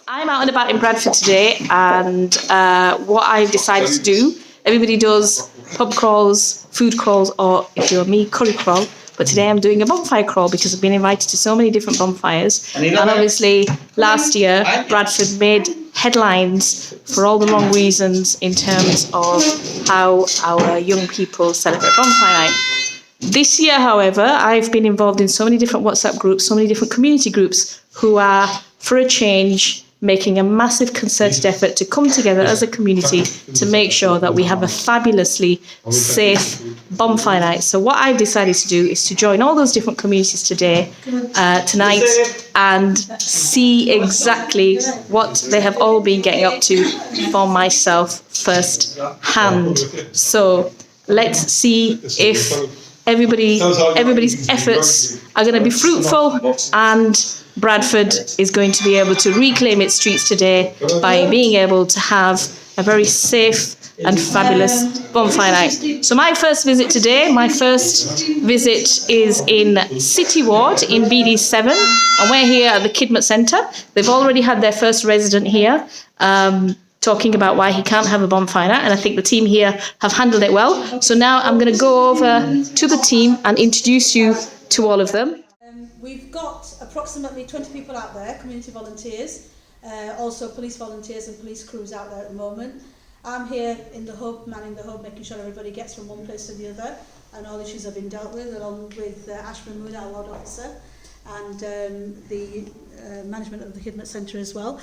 I'm out and about in Bradford today, and what I've decided to do, everybody does pub crawls, food crawls, or if you're me, curry crawl. But today I'm doing a bonfire crawl because I've been invited to so many different bonfires. And obviously, last year, Bradford made headlines for all the wrong reasons in terms of how our young people celebrate bonfire night. This year, however, I've been involved in so many different WhatsApp groups, so many different community groups who are, for a change, making a massive concerted effort to come together as a community to make sure that we have a fabulously safe bonfire night. So what I've decided to do is to join all those different communities tonight, and see exactly what they have all been getting up to for myself firsthand. So let's see if everybody's efforts are going to be fruitful, and Bradford is going to be able to reclaim its streets today by being able to have a very safe and fabulous bonfire night. So my first visit is in City Ward in BD7, and we're here at the Kidmet Centre. They've already had their first resident here talking about why he can't have a bonfire night, and I think the team here have handled it well. So now I'm going to go over to the team and introduce you to all of them. We've got approximately 20 people out there, community volunteers, also police volunteers and police crews out there at the moment. I'm here in the hub, manning the hub, making sure everybody gets from one place to the other, and all issues have been dealt with, along with Ashman Moon, our ward officer, and the management of the Kidmet Centre as well.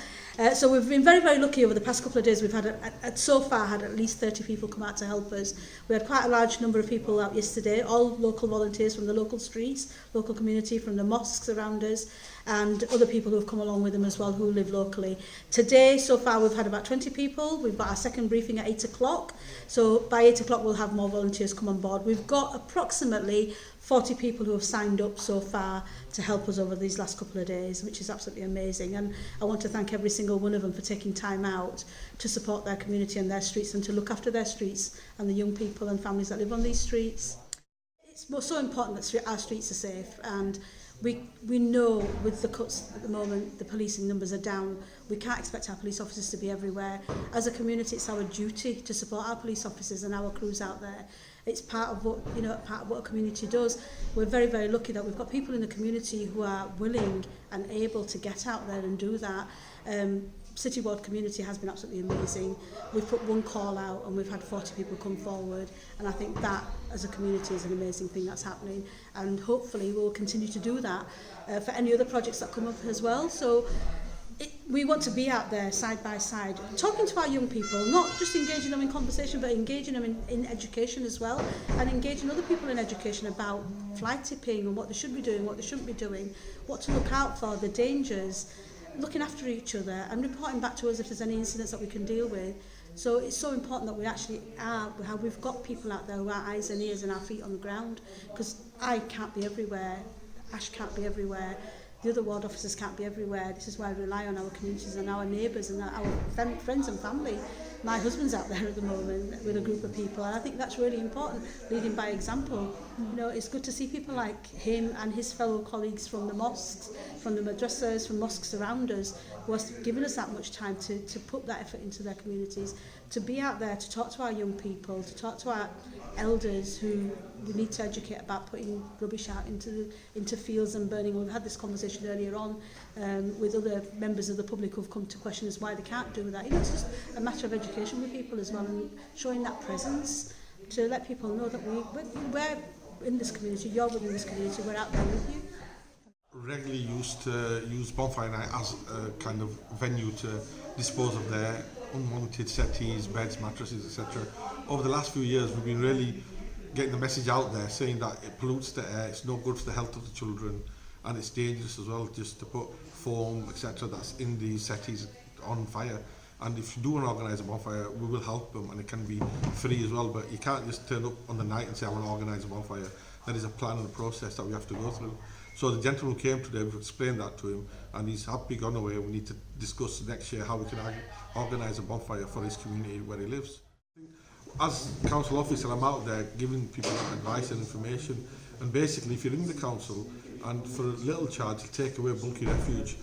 So we've been very, very lucky over the past couple of days. We've had so far had at least 30 people come out to help us. We had quite a large number of people out yesterday, all local volunteers from the local streets, local community, from the mosques around us, and other people who have come along with them as well who live locally. Today, so far, we've had about 20 people. We've got our second briefing at 8 o'clock. So by 8 o'clock, we'll have more volunteers come on board. We've got approximately 40 people who have signed up so far to help us over these last couple of days, which is absolutely amazing. And I want to thank every single one of them for taking time out to support their community and their streets and to look after their streets and the young people and families that live on these streets. It's so important that our streets are safe, and we know with the cuts at the moment, the policing numbers are down. We can't expect our police officers to be everywhere. As a community, it's our duty to support our police officers and our crews out there. It's part of what a community does. We're very, very lucky that we've got people in the community who are willing and able to get out there and do that. City Ward community has been absolutely amazing. We've put one call out and we've had 40 people come forward, and I think that as a community is an amazing thing that's happening, and hopefully we'll continue to do that for any other projects that come up as well. So we want to be out there side by side, talking to our young people, not just engaging them in conversation, but engaging them in education as well, and engaging other people in education about fly tipping and what they should be doing, what they shouldn't be doing, what to look out for, the dangers, looking after each other and reporting back to us if there's any incidents that we can deal with. So it's so important that we actually we've got people out there who are eyes and ears and our feet on the ground, because I can't be everywhere, Ash can't be everywhere, the other ward officers can't be everywhere. This is why we rely on our communities and our neighbours and our friends and family. My husband's out there at the moment with a group of people, and I think that's really important, leading by example. You know, it's good to see people like him and his fellow colleagues from the mosques, from the madrasas, from mosques around us, who are giving us that much time to put that effort into their communities, to be out there, to talk to our young people, to talk to our elders who we need to educate about putting rubbish out into fields and burning. We've had this conversation earlier on with other members of the public who've come to question us why they can't do that. You know, it's just a matter of education with people as well, and showing that presence to let people know that we're in this community, you're within this community, we're out there with you. Regularly used to use Bonfire Night as a kind of venue to dispose of their unwanted settees, beds, mattresses, etc. Over the last few years, we've been really getting the message out there saying that it pollutes the air, it's no good for the health of the children, and it's dangerous as well just to put foam, etc. that's in these settees on fire. And if you do want to organise a bonfire, we will help them, and it can be free as well. But you can't just turn up on the night and say, I want to organise a bonfire. There is a plan and a process that we have to go through. So the gentleman came today, we've explained that to him, and he's happy gone away. We need to discuss next year how we can organise a bonfire for his community where he lives. As council officer, I'm out there giving people advice and information, and basically if you're in the council and for a little charge take away bulky refuge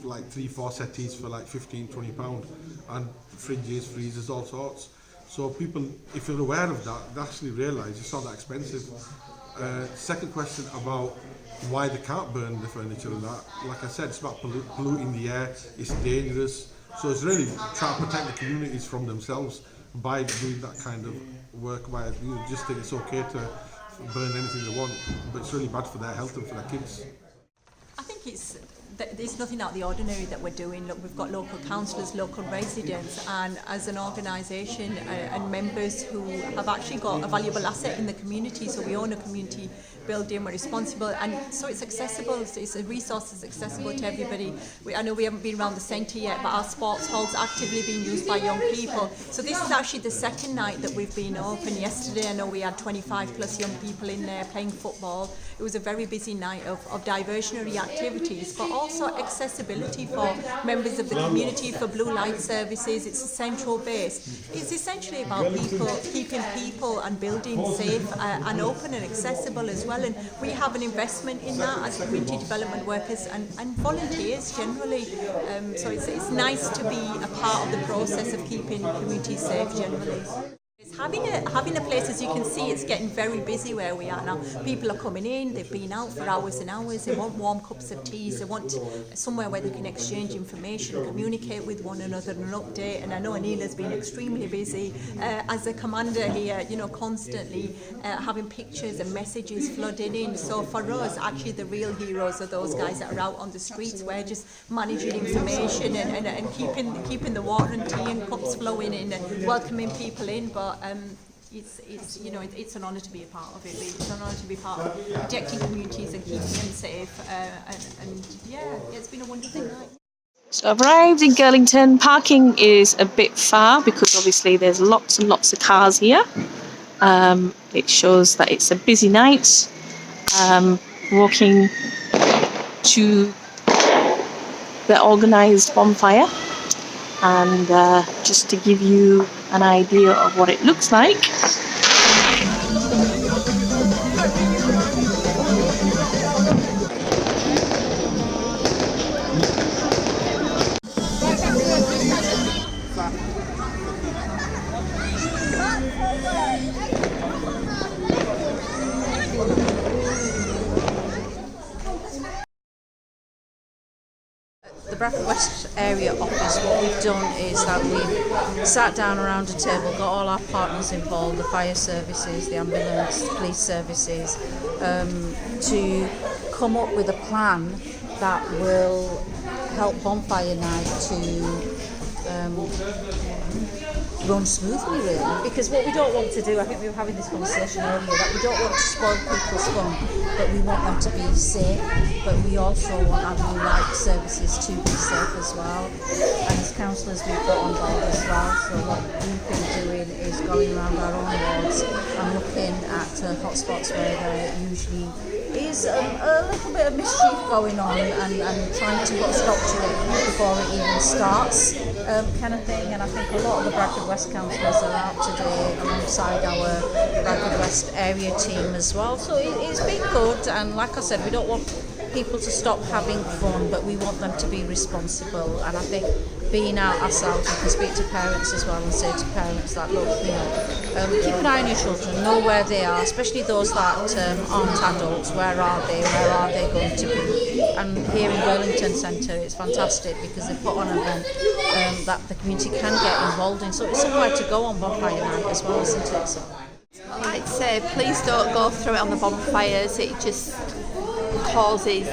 like 3-4 settees for like 15-20 pound, and fridges, freezers, all sorts. So people, if you're aware of that, they actually realise it's not that expensive. Second question about why they can't burn the furniture and that. Like I said, it's about polluting the air, it's dangerous. So it's really trying to protect the communities from themselves by doing that kind of work. By just think it's okay to burn anything they want, but it's really bad for their health and for their kids. I think there's nothing out of the ordinary that we're doing. Look, we've got local councillors, local residents, and as an organisation and members who have actually got a valuable asset in the community. So we own a community building, we're responsible, and so it's accessible. So it's a resource that's accessible to everybody. I know we haven't been around the centre yet, but our sports hall's actively being used by young people. So this is actually the second night that we've been open. Yesterday I know we had 25 plus young people in there playing football. It was a very busy night of diversionary activities, but also accessibility for members of the community, for blue light services. It's a central base. It's essentially about keeping people and buildings safe and open and accessible as well. And we have an investment in that as community development workers and volunteers generally. So it's nice to be a part of the process of keeping communities safe generally. Having a place, as you can see, it's getting very busy where we are now. People are coming in, they've been out for hours and hours, they want warm cups of teas, they want somewhere where they can exchange information, communicate with one another and update. And I know Anila's been extremely busy as a commander here, constantly having pictures and messages flooding in. So for us, actually the real heroes are those guys that are out on the streets. We're just managing information and keeping the water and tea and cups flowing in and welcoming people in. But it's an honour to be a part of it. It's an honour to be part of protecting communities and keeping them safe. It's been a wonderful night. So I've arrived in Girlington. Parking is a bit far because obviously there's lots and lots of cars here. It shows that it's a busy night. Walking to the organised bonfire, and just to give you an idea of what it looks like. The Bradford West area office, what we've done is that we've sat down around a table, got all our partners involved, the fire services, the ambulance, the police services, to come up with a plan that will help Bonfire Night to run smoothly, really. Because what we don't want to do, I think we were having this conversation earlier, that we don't want to spoil people's fun, but we want them to be safe, but we also want our blue light services to be safe as well. And as councillors we've got on board as well, so what we've been doing is going around our own wards and looking at hotspots where there usually is a little bit of mischief going on and trying to put a stop to it before it even starts, kind of thing. And I think a lot of the Bradford West councillors are out today alongside our Bradford West area team as well. So it's been good, and like I said, we don't want people to stop having fun, but we want them to be responsible. And I think being out ourselves, we can speak to parents as well and say to parents that, look, keep an eye on your children, know where they are, especially those that aren't adults. Where are they going to be? And here in Wellington Centre, it's fantastic because they put on an event that the community can get involved in. So it's somewhere to go on Bonfire Night as well, isn't it? So I'd say please don't go through it on the bonfires. It just causes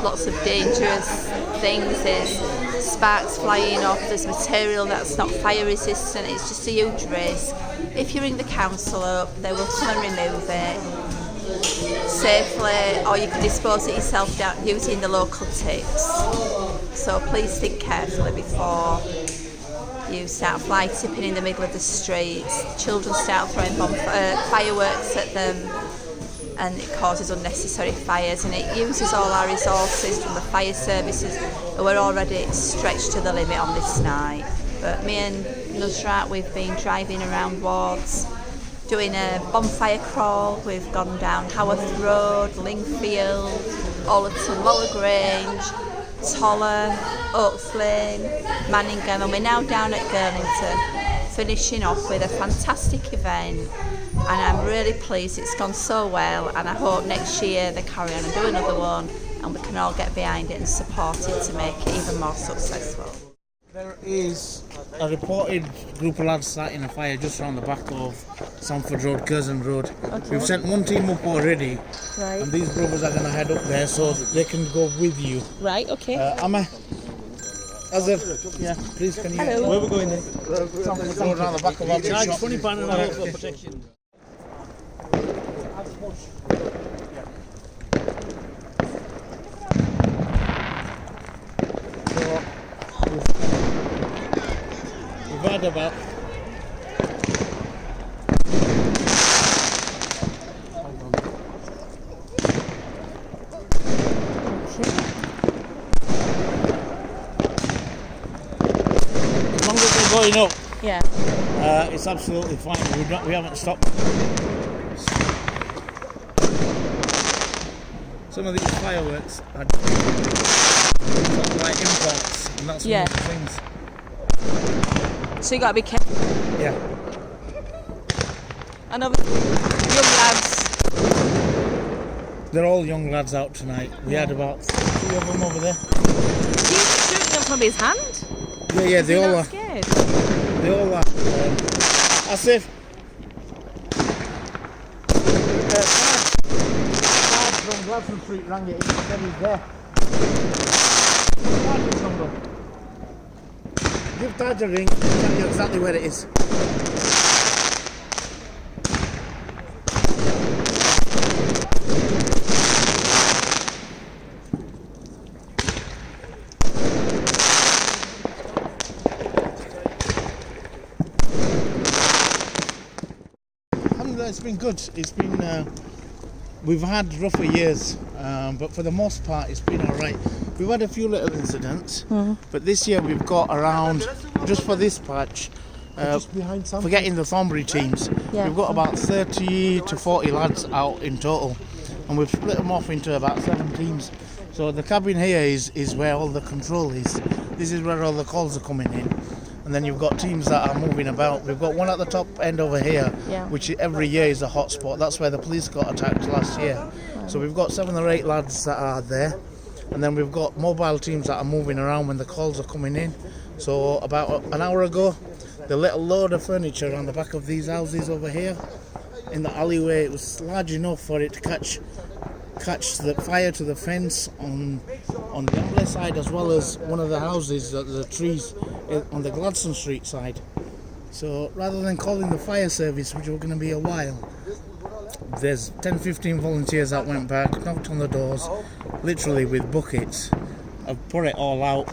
lots of dangerous things. There's sparks flying off, there's material that's not fire resistant. It's just a huge risk. If you ring the council up, they will come and remove it safely, or you can dispose it yourself down using the local tips. So please think carefully before you start fly tipping in the middle of the streets. Children start throwing fireworks at them, and it causes unnecessary fires, and it uses all our resources from the fire services who are already stretched to the limit on this night. But me and Nusrat, we've been driving around wards doing a bonfire crawl. We've gone down Haworth Road, Lingfield, Ollerton, Lower Grange, Toller, Oaks Lane, Manningham, and we're now down at Girlington, finishing off with a fantastic event. And I'm really pleased it's gone so well, and I hope next year they carry on and do another one, and we can all get behind it and support it to make it even more successful. There is a reported group of lads sat in a fire just around the back of Sanford Road, Curzon Road. Okay. We've sent one team up already, right, and these brothers are going to head up there so they can go with you. Right, okay. Amma, yeah, please can you... Hello. Where are we going then? Sanford Road around the back of our shop. £20 an hour for protection. We've had about as long as they're going up, Yeah. it's absolutely fine. We haven't stopped. Some of these fireworks are like imports, and that's one of the things. So you got to be careful. Yeah. And obviously, young lads. They're all young lads out tonight. We had about 3 of them over there. He was shooting them from his hand. Yeah, they all are. Scared. They all are. That's it. From Bradford Street rang it. He said he's there. Give Taj a ring. I'll tell you exactly where it is. It's been good. It's been we've had rougher years, but for the most part it's been alright. We've had a few little incidents, but this year we've got around, just for this patch, forgetting the Thornbury teams, we've got about 30 to 40 lads out in total, and we've split them off into about 7 teams. So the cabin here is where all the control is. This is where all the calls are coming in. And then you've got teams that are moving about. We've got one at the top end over here, which every year is a hot spot. That's where the police got attacked last year. So we've got 7 or 8 lads that are there. And then we've got mobile teams that are moving around when the calls are coming in. So about an hour ago, they let a load of furniture on the back of these houses over here in the alleyway. It was large enough for it to catch the fire to the fence on the Ambley side, as well as one of the houses, the trees on the Gladstone Street side. So rather than calling the fire service, which were going to be a while, there's 10-15 volunteers that went back, knocked on the doors, literally with buckets. I've put it all out,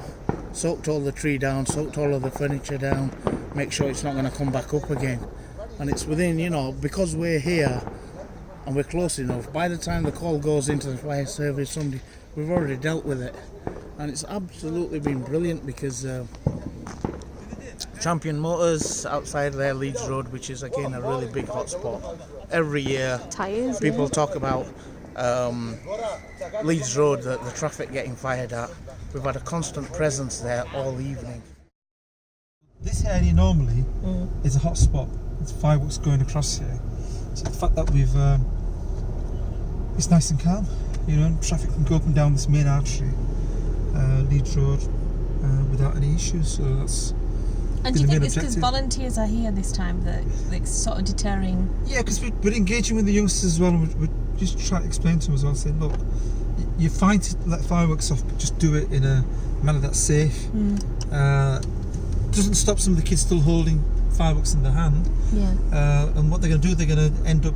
soaked all the tree down, soaked all of the furniture down, make sure it's not going to come back up again. And it's within, because we're here and we're close enough, by the time the call goes into the fire service, we've already dealt with it. And it's absolutely been brilliant because Champion Motors outside there, Leeds Road, which is again a really big hotspot. Every year people talk about Leeds Road, the traffic getting fired at. We've had a constant presence there all evening. This area normally is a hotspot. There's fireworks going across here. So the fact that we've it's nice and calm, traffic can go up and down this main artery, Leeds Road, without any issues. So that's. And do you think it's because volunteers are here this time that it's sort of deterring? Yeah, because we're engaging with the youngsters as well, and we're just trying to explain to them as well, saying, look, you're fine to let fireworks off, but just do it in a manner that's safe. Doesn't stop some of the kids still holding fireworks in their hand. Yeah. And what they're going to do, they're going to end up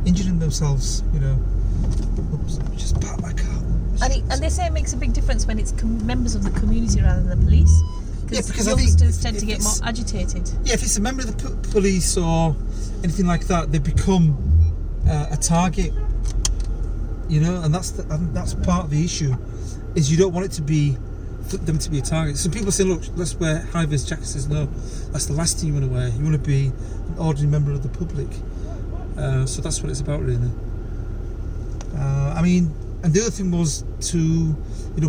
injuring themselves. Oops, let me just park my car. And they say it makes a big difference when it's members of the community rather than the police. Because youngsters tend to get more agitated. Yeah, if it's a member of the police or anything like that, they become a target. And that's part of the issue. Is you don't want it to be them to be a target. Some people say, look, let's wear high-vis jackets. Says no, that's the last thing you want to wear. You want to be an ordinary member of the public. So that's what it's about, really. And the other thing was to,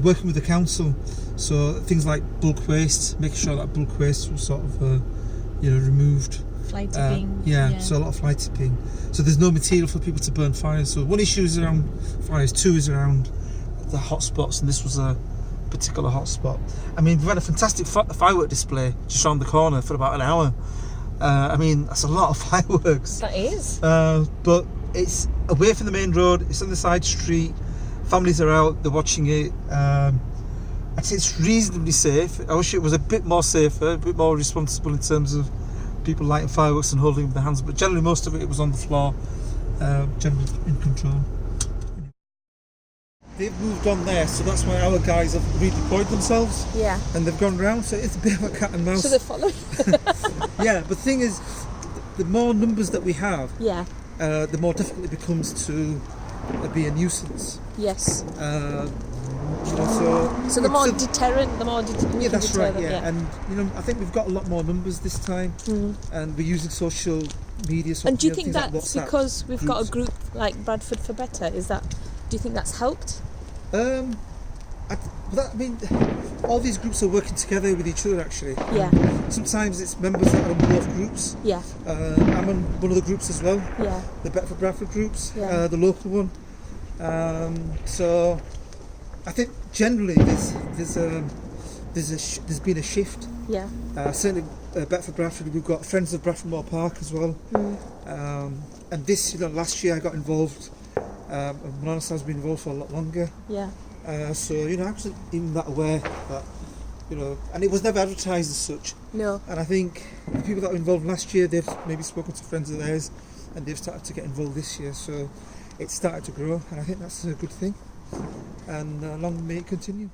working with the council, so things like bulk waste, making sure that bulk waste was sort of, removed. Fly tipping. So a lot of fly tipping. So there's no material for people to burn fires. So one issue is around fires, two is around the hotspots, and this was a particular hotspot. I mean, we've had a fantastic firework display just around the corner for about an hour. That's a lot of fireworks. That is. But it's away from the main road, it's on the side street, families are out, they're watching it. I'd say it's reasonably safe. I wish it was a bit more safer, a bit more responsible in terms of people lighting fireworks and holding them with their hands, but generally most of it was on the floor, generally in control. They've moved on there, so that's why our guys have redeployed themselves. Yeah. And they've gone round, so it's a bit of a cat and mouse. So they're following. Yeah, but the thing is, the more numbers that we have, Yeah. The more difficult it becomes to be a nuisance. Yes. So the more deterrent, the more yeah, that's right. them, Yeah, and I think we've got a lot more numbers this time, and we're using social media. And do you think things that's like WhatsApp because we've got a groups. group like Bradford for Better? Do you think that's helped? All these groups are working together with each other actually. Yeah. Sometimes it's members that are on both groups. Yeah. I'm on one of the groups as well. Yeah. The Bradford groups, Yeah. the local one. So I think generally there's been a shift. Yeah. Certainly Bradford, we've got Friends of Bradford Moor Park as well. And this, last year I got involved. Honest, I've been involved for a lot longer. Yeah. I wasn't even that aware that, and it was never advertised as such. No. And I think the people that were involved last year, they've maybe spoken to friends of theirs, and they've started to get involved this year. So it's started to grow, and I think that's a good thing. And long may it continue.